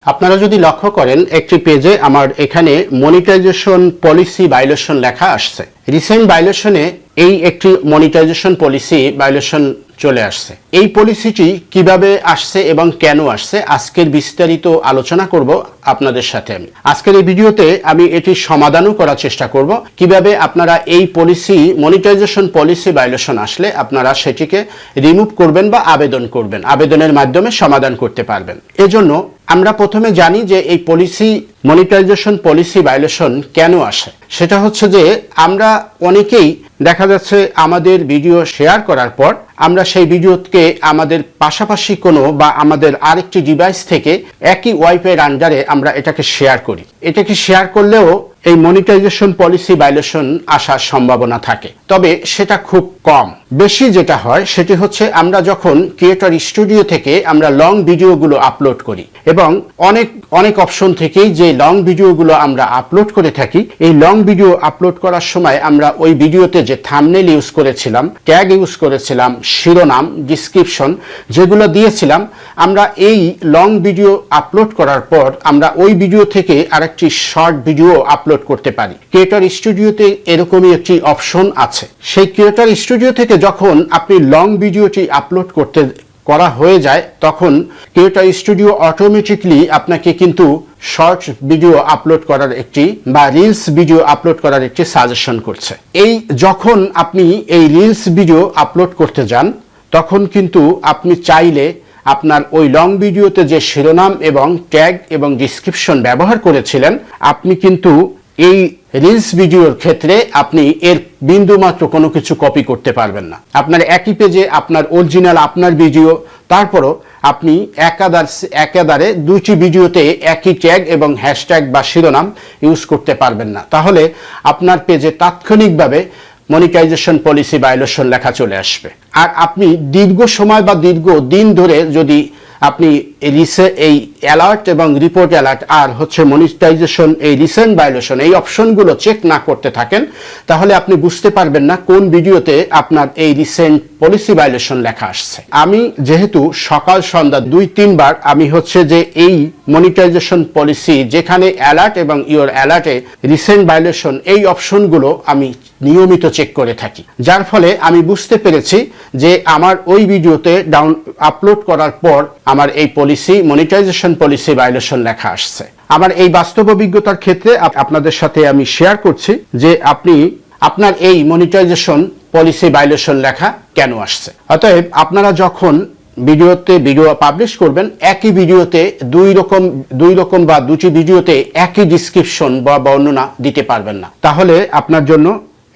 আপনারা যদি লক্ষ্য করেন একটি পেজে আমার এখানে মনিটাইজেশন পলিসি ভায়োলেশন লেখা আসছে। রিসেন্ট ভায়োলেশনে এই একটি মনিটাইজেশন পলিসি ভায়োলেশন চলে আসছে। এই পলিসিটি কিভাবে আসছে এবং কেন আসছে আজকের বিস্তারিত আলোচনা করব আপনাদের সাথে। আজকের এই ভিডিওতে আমি এটি সমাধানও করার চেষ্টা করব কিভাবে আপনারা এই পলিসি মনিটাইজেশন পলিসি ভায়োলেশন আসলে আপনারা সেটিকে রিমুভ করবেন বা আবেদন করবেন, আবেদনের মাধ্যমে সমাধান করতে পারবেন। এজন্য আমরা প্রথমে জানি যে এই পলিসি মনিটাইজেশন পলিসি ভায়োলেশন কেন আসে। সেটা হচ্ছে যে আমরা অনেকেই দেখা যাচ্ছে আমাদের ভিডিও শেয়ার করার পর আমরা সেই ভিডিওকে আমাদের পাশাপাশি কোনো বা আমাদের আরেকটি ডিভাইস থেকে একই ওয়াইফাইয়ের আন্ডারে আমরা এটাকে শেয়ার করি। এটাকে শেয়ার করলেও এই মনিটাইজেশন পলিসি ভায়োলেশন আসার সম্ভাবনা থাকে, তবে সেটা খুব কম। বেশি যেটা হয় সেটি হচ্ছে আমরা যখন ক্রিয়েটর স্টুডিও থেকে আমরা লং ভিডিওগুলো আপলোড করি এবং অনেক অপশন থেকেই যে লং ভিডিওগুলো আমরা আপলোড করে থাকি, এই লং ভিডিও আপলোড করার সময় আমরা ওই ভিডিওতে যে থাম্বনেল ইউজ করেছিলাম, ট্যাগ ইউজ করেছিলাম, শিরোনাম, ডিসক্রিপশন যেগুলো দিয়েছিলাম, আমরা এই লং ভিডিও আপলোড করার পর আমরা ওই ভিডিও থেকে আরেকটি শর্ট ভিডিও আপলোড করতে পারি। ক্রিয়েটর স্টুডিওতে এরকমই একটি অপশন আছে। সেই ক্রিয়েটর স্টুডিও থেকে যখন আপনি লং ভিডিওটি আপলোড করা হয়ে যায় তখন ক্রিয়েটর স্টুডিও অটোমেটিকলি আপনাকে কিন্তু শর্ট ভিডিও আপলোড করার একটি বা রিলস ভিডিও আপলোড করার একটি সাজেশন করছে। এই যখন আপনি এই রিলস ভিডিও আপলোড করতে যান তখন কিন্তু আপনি চাইলে আপনার ওই লং ভিডিওতে যে শিরোনাম এবং ট্যাগ এবং ডিসক্রিপশন ব্যবহার করেছিলেন আপনি কিন্তু এই রিলস ভিডিওর ক্ষেত্রে আপনি এর বিন্দুমাত্র কোনো কিছু কপি করতে পারবেন না। আপনার একই পেজে আপনার অরিজিনাল আপনার ভিডিও, তারপরও আপনি একাধারে দুইটি ভিডিওতে একই ট্যাগ এবং হ্যাশট্যাগ বা শিরোনাম ইউজ করতে পারবেন না। তাহলে আপনার পেজে তাৎক্ষণিকভাবে মনিটাইজেশন পলিসি ভায়োলেশন লেখা চলে আসবে। আর আপনি দীর্ঘ সময় বা দীর্ঘ দিন ধরে যদি আপনি এই অ্যালার্ট এবং রিপোর্ট অ্যালার্ট আর হচ্ছে মনিটাইজেশন এই রিসেন্ট ভায়োলেশন এই অপশনগুলো চেক না করতে থাকেন তাহলে আপনি বুঝতে পারবেন না কোন ভিডিওতে আপনার এই রিসেন্ট পলিসি ভায়োলেশন লেখা আসছে। আমি যেহেতু সকাল সন্ধ্যা 2-3 বার আমি হচ্ছে যে এই মনিটাইজেশন পলিসি যেখানে অ্যালার্ট এবং ইওর অ্যালার্টে রিসেন্ট ভায়োলেশন এই অপশনগুলো আমি নিয়মিত চেক করে থাকি, যার ফলে আমি বুঝতে পেরেছি যে আমার ওই ভিডিওতে আপলোড করার পর আমার এই পলিসি মনিটাইজেশন পলিসি ভায়োলেশন লেখা আসছে। আমার এই বাস্তব অভিজ্ঞতার ক্ষেত্রে আপনাদের সাথে আমি শেয়ার করছি যে আপনার এই মনিটাইজেশন পলিসি ভায়োলেশন লেখা কেন আসছে। অতএব আপনারা যখন ভিডিও পাবলিশ করবেন একই ভিডিওতে দুই রকম বা দুটি ভিডিওতে একই ডিসক্রিপশন বা বর্ণনা দিতে পারবেন না, তাহলে আপনার জন্য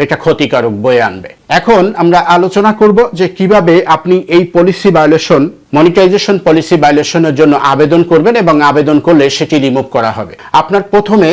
এটা ক্ষতিকারক বয়ে আনবে। এখন আমরা আলোচনা করব যে কিভাবে আপনি এই পলিসি ভায়োলেশন মনিটাইজেশন পলিসি ভায়োলেশনের জন্য আবেদন করবেন এবং আবেদন করলে সেটি রিমুভ করা হবে। আপনার প্রথমে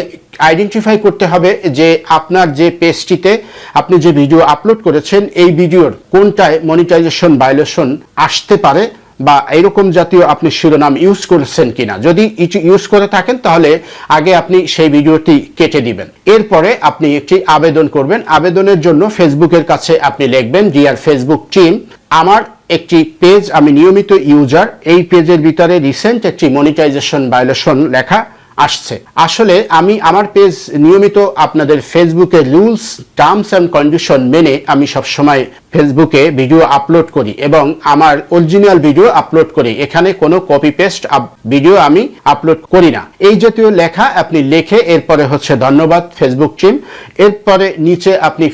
আইডেন্টিফাই করতে হবে যে আপনার যে পেজটিতে আপনি যে ভিডিও আপলোড করেছেন এই ভিডিওর কোনটায় মনিটাইজেশন ভায়োলেশন আসতে পারে বা এরকম জাতীয় আপনি শিরোনাম ইউজ করেছেন কিনা। যদি ইউজ করে থাকেন তাহলে আগে আপনি সেই ভিডিওটি কেটে দিবেন, এরপরে আপনি একটি আবেদন করবেন। আবেদনের জন্য ফেসবুকের কাছে আপনি লিখবেন, ডিয়ার ফেসবুক টিম, আমার একটি পেজ, আমি নিয়মিত ইউজার, এই পেজের ভিতরে রিসেন্ট একটি মনিটাইজেশন ভায়োলেশন লেখা আসছে। আসলে আমি আমার পেজ নিয়মিত আপনাদের ফেসবুকের রুলস টার্মস অ্যান্ড কন্ডিশন মেনে আমি সবসময় ফেসবুকে ভিডিও আপলোড করি এবং আমার অরিজিনাল ভিডিও আপলোড করি, এখানে কোনো কপি পেস্ট ভিডিও আমি আপলোড করি না। এই জাতীয় লেখা আপনি লিখে এরপরে হচ্ছে ধন্যবাদ ফেসবুক টিম, এরপরে নিচে আপনি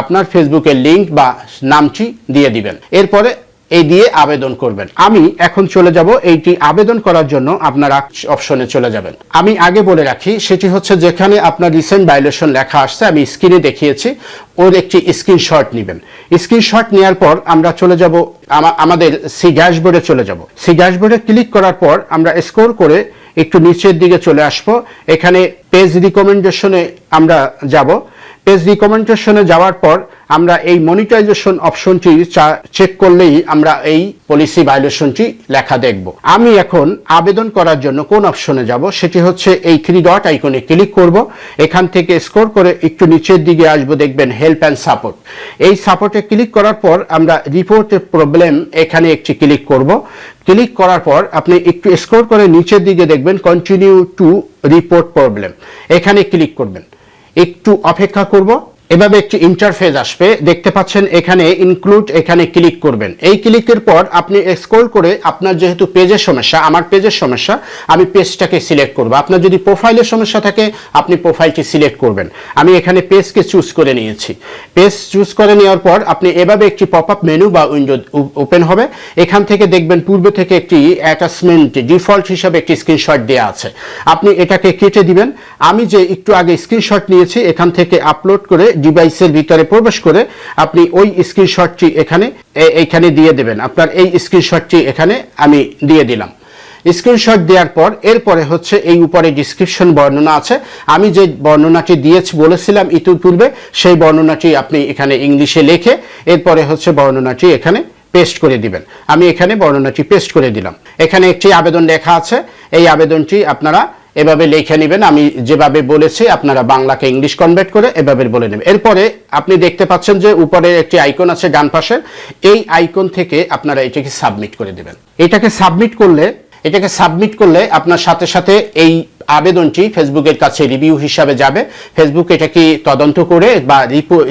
আপনার ফেসবুকের লিঙ্ক বা নামটি দিয়ে দিবেন, এরপরে এই দিয়ে আবেদন করবেন। আমি এখন চলে যাব এইটি আবেদন করার জন্য আপনারা অপশনে চলে যাবেন। আমি আগে বলে রাখি সেটি হচ্ছে যেখানে আপনার রিসেন্ট ভায়োলেশন লেখা আসছে আমি স্ক্রিনে দেখিয়েছি ওর একটি স্ক্রিনশট নেবেন। স্ক্রিনশট নেওয়ার পর আমরা চলে যাব আমাদের সি ড্যাশবোর্ডে চলে যাব। সি ড্যাশবোর্ডে ক্লিক করার পর আমরা স্ক্রল করে একটু নিচের দিকে চলে আসব। এখানে পেজ রিকমেন্ডেশনে আমরা যাব। পেজ রিকমেন্ডেশনে যাওয়ার পর আমরা এই মনিটাইজেশন অপশনটি চেক করলেই আমরা এই পলিসি ভায়োলেশনটি লেখা দেখব। আমি এখন আবেদন করার জন্য কোন অপশনে যাব, সেটি হচ্ছে এই 3 ডট আইকনে ক্লিক করব। এখান থেকে স্ক্রল করে একটু নিচের দিকে আসব, দেখবেন হেল্প অ্যান্ড সাপোর্ট। এই সাপোর্টে ক্লিক করার পর আমরা রিপোর্ট এ প্রবলেম এখানে একটি ক্লিক করব। ক্লিক করার পর আপনি একটু স্ক্রল করে নিচের দিকে দেখবেন কন্টিনিউ টু রিপোর্ট প্রবলেম, এখানে ক্লিক করবেন। একটু অপেক্ষা করব, এভাবে একটি ইন্টারফেস আসবে, দেখতে পাচ্ছেন এখানে ইনক্লুড, এখানে ক্লিক করবেন। এই ক্লিকের পর আপনি স্ক্রল করে আপনার যেহেতু পেজের সমস্যা, আমার পেজের সমস্যা, আমি পেজটাকে সিলেক্ট করব। আপনার যদি প্রোফাইলের সমস্যা থাকে আপনি প্রোফাইলটি সিলেক্ট করবেন। আমি এখানে পেজকে চুজ করে নিয়েছি। পেজ চুজ করে নেওয়ার পর আপনি এভাবে একটি পপ আপ মেনু বা উইন্ডো ওপেন হবে। এখান থেকে দেখবেন পূর্বে থেকে একটি অ্যাটাচমেন্ট ডিফল্ট হিসাবে একটি স্ক্রিনশট দেওয়া আছে, আপনি এটাকে কেটে দিবেন। আমি যে একটু আগে স্ক্রিনশট নিয়েছি এখান থেকে আপলোড করে ডিভাইসের ভিতরে প্রবেশ করে আপনি ওই স্ক্রিনশটটি এখানে দিয়ে দেবেন। আপনার এই স্ক্রিনশটটি এখানে আমি দিয়ে দিলাম। স্ক্রিনশট দেওয়ার পর এরপরে হচ্ছে এই উপরে ডিসক্রিপশন বর্ণনা আছে, আমি যে বর্ণনাটি বলেছিলাম ইতিপূর্বে সেই বর্ণনাটি আপনি এখানে ইংলিশে লিখে এরপরে হচ্ছে বর্ণনাটি এখানে পেস্ট করে দিবেন। আমি এখানে বর্ণনাটি পেস্ট করে দিলাম। এখানে একটি আবেদন লেখা আছে, এই আবেদনটি আপনারা এভাবে লিখে নেবেন। আমি যেভাবে বলেছি আপনারা বাংলাকে ইংলিশ কনভার্ট করে এভাবে বলে নেবেন। এরপরে আপনি দেখতে পাচ্ছেন যে উপরে একটি আইকন আছে ডান পাশে, এই আইকন থেকে আপনারা এটাকে সাবমিট করে দেবেন। এটাকে সাবমিট করলে আপনার সাথে সাথে এই আবেদনটি ফেসবুকের কাছে রিভিউ হিসাবে যাবে। ফেসবুক এটাকে তদন্ত করে বা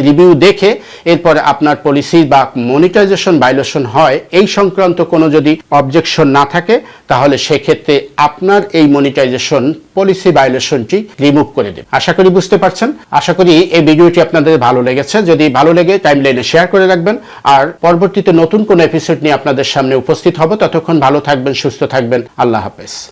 রিভিউ দেখে এরপরে আপনার পলিসি বা মনিটাইজেশন ভায়োলেশন হয় এই সংক্রান্ত কোনো যদি অবজেকশন না থাকে তাহলে সেক্ষেত্রে আপনার এই মনিটাইজেশন পলিসি ভায়োলেশনটি রিমুভ করে দেবে। আশা করি বুঝতে পারছেন। আশা করি এই ভিডিওটি আপনাদের ভালো লেগেছে। যদি ভালো লেগে টাইমলাইনে শেয়ার করে রাখবেন। আর পরবর্তীতে নতুন কোনো এপিসোড নিয়ে আপনাদের সামনে উপস্থিত হব। ততক্ষণ ভালো থাকবেন, সুস্থ থাকবেন। আল্লাহ হাফেজ।